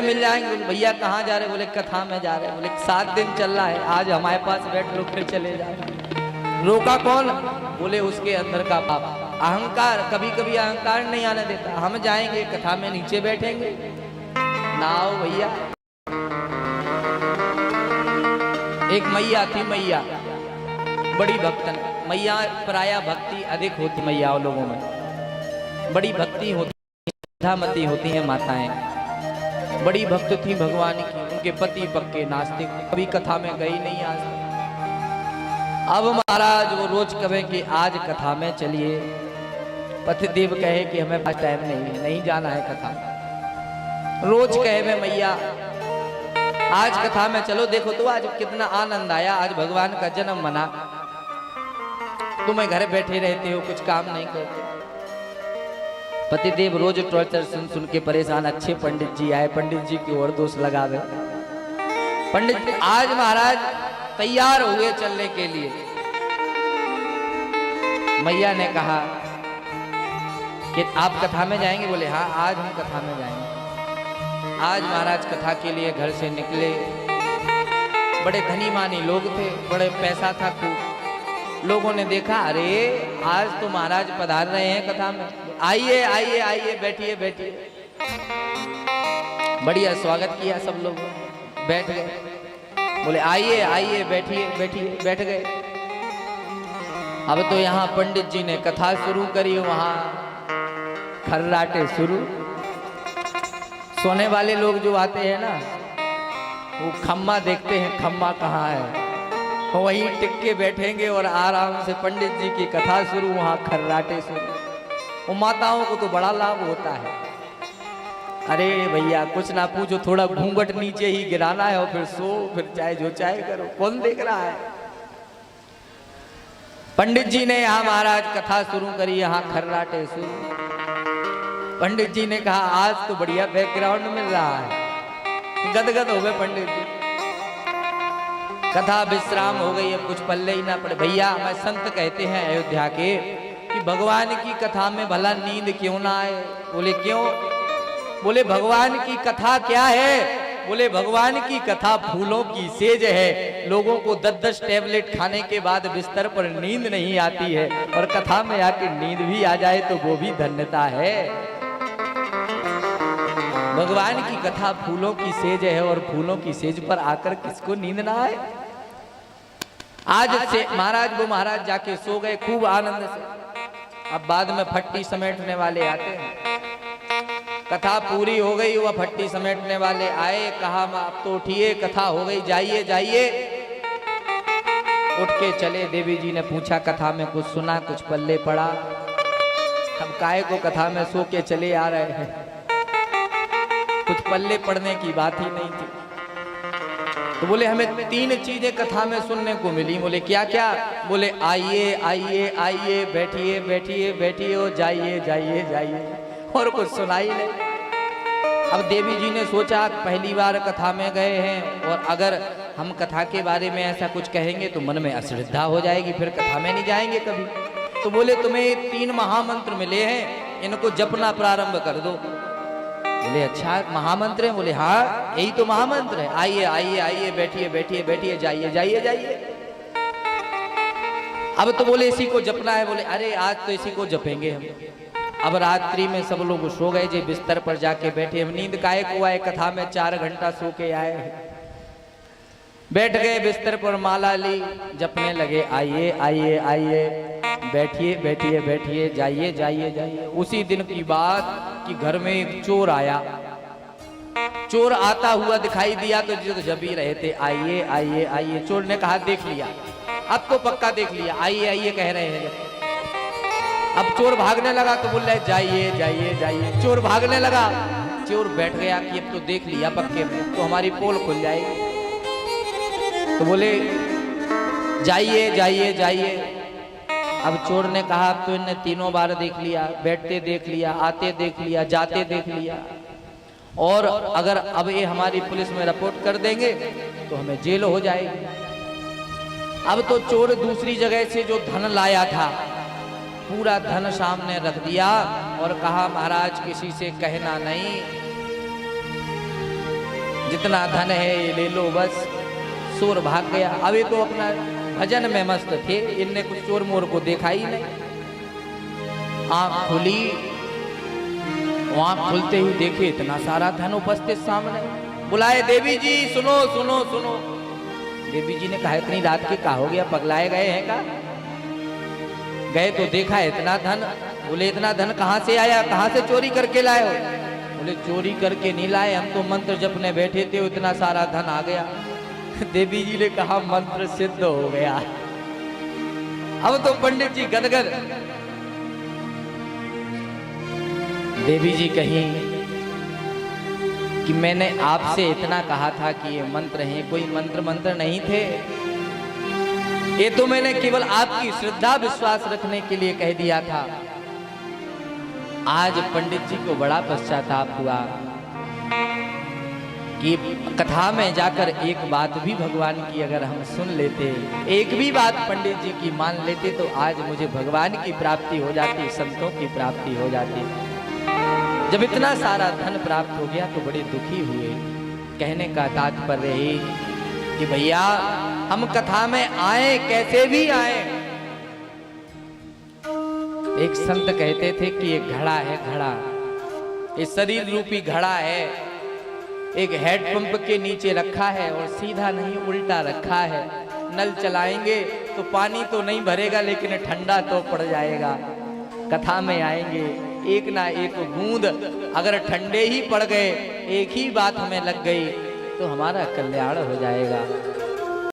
मिल जाएंगे। बोले भैया कहाँ जा रहे? बोले कथा में जा रहे। बोले 7 दिन चल रहा है, आज हमारे पास बैठ लो फिर चले जाओ। रोका कौन? बोले उसके अंदर का पाप, अहंकार। कभी कभी अहंकार नहीं आने देता। हम जाएंगे कथा में नीचे बैठेंगे, ना आओ भैया। एक मैया थी, मैया बड़ी भक्तन। मैया प्रायः भक्ति अधिक होती मैयाओं लोगों में, बड़ी भक्ति होती, श्रद्धामती होती हैं माताएं। बड़ी भक्त थी भगवान की। उनके पति पक्के नास्तिक, कभी कथा में गई नहीं आज तक। अब महाराज वो रोज कहे कि आज कथा में चलिए। पतिदेव कहे कि हमें पास टाइम नहीं जाना है कथा में। रोज कहे मैं मैया आज कथा में चलो। देखो तो आज कितना आनंद आया, आज भगवान का जन्म मना। तुम्हें घर बैठे रहते हो, कुछ काम नहीं करते। पतिदेव रोज टॉर्चर सुन सुन के परेशान। अच्छे पंडित जी आए, पंडित जी की ओर दोष लगावे। पंडित आज महाराज तैयार हुए चलने के लिए। मैया ने कहा कि आप कथा में जाएंगे? बोले हाँ आज हम कथा में जाएंगे। आज महाराज कथा के लिए घर से निकले। बड़े धनी मानी लोग थे, बड़े पैसा था खूब। लोगों ने देखा, अरे आज तो महाराज पधार रहे हैं कथा में, आइए आइए आइए, बैठिए बैठिए। बढ़िया स्वागत किया सब लोग, बैठ गए। बोले आइए आइए, बैठिए बैठिए, बैठ गए। अब तो यहाँ पंडित जी ने कथा शुरू करी, वहां खर्राटे शुरू। सोने वाले लोग जो आते हैं ना, वो खम्मा देखते हैं, खम्मा कहाँ है, वहीं टिक के बैठेंगे और आराम से पंडित जी की कथा शुरू, वहां खर्राटे शुरू। वो माताओं को तो बड़ा लाभ होता है। अरे भैया कुछ ना पूछो, थोड़ा घूंघट नीचे ही गिराना है और फिर सो, फिर चाहे जो चाहे करो, कौन देख रहा है। पंडित जी ने यहाँ महाराज कथा शुरू करी, यहाँ खर्राटे शुरू। पंडित जी ने कहा आज तो बढ़िया बैकग्राउंड मिल रहा है। गदगद हो गए पंडित जी। कथा विश्राम हो गई, अब कुछ पल्ले ही ना पड़े। भैया मैं संत कहते हैं अयोध्या के कि भगवान की कथा में भला नींद क्यों ना आए? बोले क्यों? बोले भगवान की कथा क्या है? बोले भगवान की कथा फूलों की सेज है। लोगों को 10-10 टैबलेट खाने के बाद बिस्तर पर नींद नहीं आती है, और कथा में आके नींद भी आ जाए तो वो भी धन्यता है। भगवान की कथा फूलों की सेज है, और फूलों की सेज पर आकर किसको नींद ना आए? आज से महाराज, वो महाराज जाके सो गए खूब आनंद से। अब बाद में फट्टी समेटने वाले आते हैं। कथा पूरी हो गई, वह फट्टी समेटने वाले आए, कहा आप तो उठिए, कथा हो गई, जाइए जाइए। उठ के चले। देवी जी ने पूछा कथा में कुछ सुना, कुछ पल्ले पड़ा? हम काहे को कथा में सो के चले आ रहे हैं, कुछ पल्ले पड़ने की बात ही नहीं थी। तो बोले हमें 3 चीजें कथा में सुनने को मिली। बोले क्या क्या? बोले आइए आइए आइए, बैठिए बैठिए बैठिए, और जाइए जाइए जाइए, और कुछ सुनाई नहीं। अब देवी जी ने सोचा पहली बार कथा में गए हैं, और अगर हम कथा के बारे में ऐसा कुछ कहेंगे तो मन में अश्रद्धा हो जाएगी, फिर कथा में नहीं जाएंगे कभी। तो बोले तुम्हें 3 महामंत्र मिले हैं, इनको जपना प्रारंभ कर दो। बोले अच्छा महामंत्र है? बोले हाँ यही तो महामंत्र है। आइए आइए आइए, बैठिए बैठिए बैठिए, जाइए जाइए जाइए। अब तो बोले इसी को जपना है। बोले अरे आज तो इसी को जपेंगे हम। अब रात्रि में सब लोग सो गए जी, बिस्तर पर जाके बैठे। हम नींद काहे को आए, कथा में 4 घंटा सो के आए। बैठ गए बिस्तर पर, माला ली, जपने लगे आइए आइए आइए, बैठिए बैठिए बैठिए, जाइए जाइए जाइए। उसी दिन की बात कि घर में एक चोर आया। चोर आता हुआ दिखाई दिया तो जो जब ही रहे थे आइए आइए आइए। चोर ने कहा देख लिया, अब तो पक्का देख लिया, आइए आइए कह रहे हैं। अब चोर भागने लगा तो बोल रहे जाइए जाइए जाइए। चोर भागने लगा, चोर बैठ गया कि अब तो देख लिया पक्के में, तो हमारी पोल खुल जाएगी। तो बोले जाइए जाइए जाइए। अब चोर ने कहा अब तो इनने 3 बार देख लिया, बैठते देख लिया, आते देख लिया, जाते देख लिया, और अगर अब ये हमारी पुलिस में रिपोर्ट कर देंगे तो हमें जेल हो जाएगी। अब तो चोर दूसरी जगह से जो धन लाया था, पूरा धन सामने रख दिया और कहा महाराज किसी से कहना नहीं, जितना धन है ये ले लो बस। चोर भाग गया। अब ये तो अपना भजन में मस्त थे, इनने कुछ चोर मोर को देखा ही नहीं। आंख खुली, आंख खुलते ही देखे इतना सारा धन उपस्थित सामने। बुलाए, देवी जी सुनो सुनो सुनो। देवी जी ने कहा इतनी रात के का हो गया, पगलाए गए हैं का? गए तो देखा इतना धन। बोले इतना धन कहाँ से आया, कहाँ से चोरी करके लाए हो? बोले चोरी करके नहीं लाए, हम तो मंत्र जपने बैठे थे, इतना सारा धन आ गया। देवी जी ने कहा मंत्र सिद्ध हो गया। अब तो पंडित जी गदगद। देवी जी कही कि मैंने आपसे इतना कहा था कि ये मंत्र हैं, कोई मंत्र नहीं थे, ये तो मैंने केवल आपकी श्रद्धा विश्वास रखने के लिए कह दिया था। आज पंडित जी को बड़ा पश्चाताप हुआ कि कथा में जाकर एक बात भी भगवान की अगर हम सुन लेते, एक भी बात पंडित जी की मान लेते, तो आज मुझे भगवान की प्राप्ति हो जाती, संतों की प्राप्ति हो जाती। जब इतना सारा धन प्राप्त हो गया तो बड़े दुखी हुए। कहने का तात्पर्य है कि भैया हम कथा में आए, कैसे भी आए। एक संत कहते थे कि ये घड़ा है, घड़ा, ये शरीर रूपी घड़ा है, एक हैंडपंप के नीचे रखा है और सीधा नहीं उल्टा रखा है। नल चलाएंगे तो पानी तो नहीं भरेगा, लेकिन ठंडा तो पड़ जाएगा। कथा में आएंगे, एक ना एक बूंद अगर ठंडे ही पड़ गए, एक ही बात हमें लग गई तो हमारा कल्याण हो जाएगा।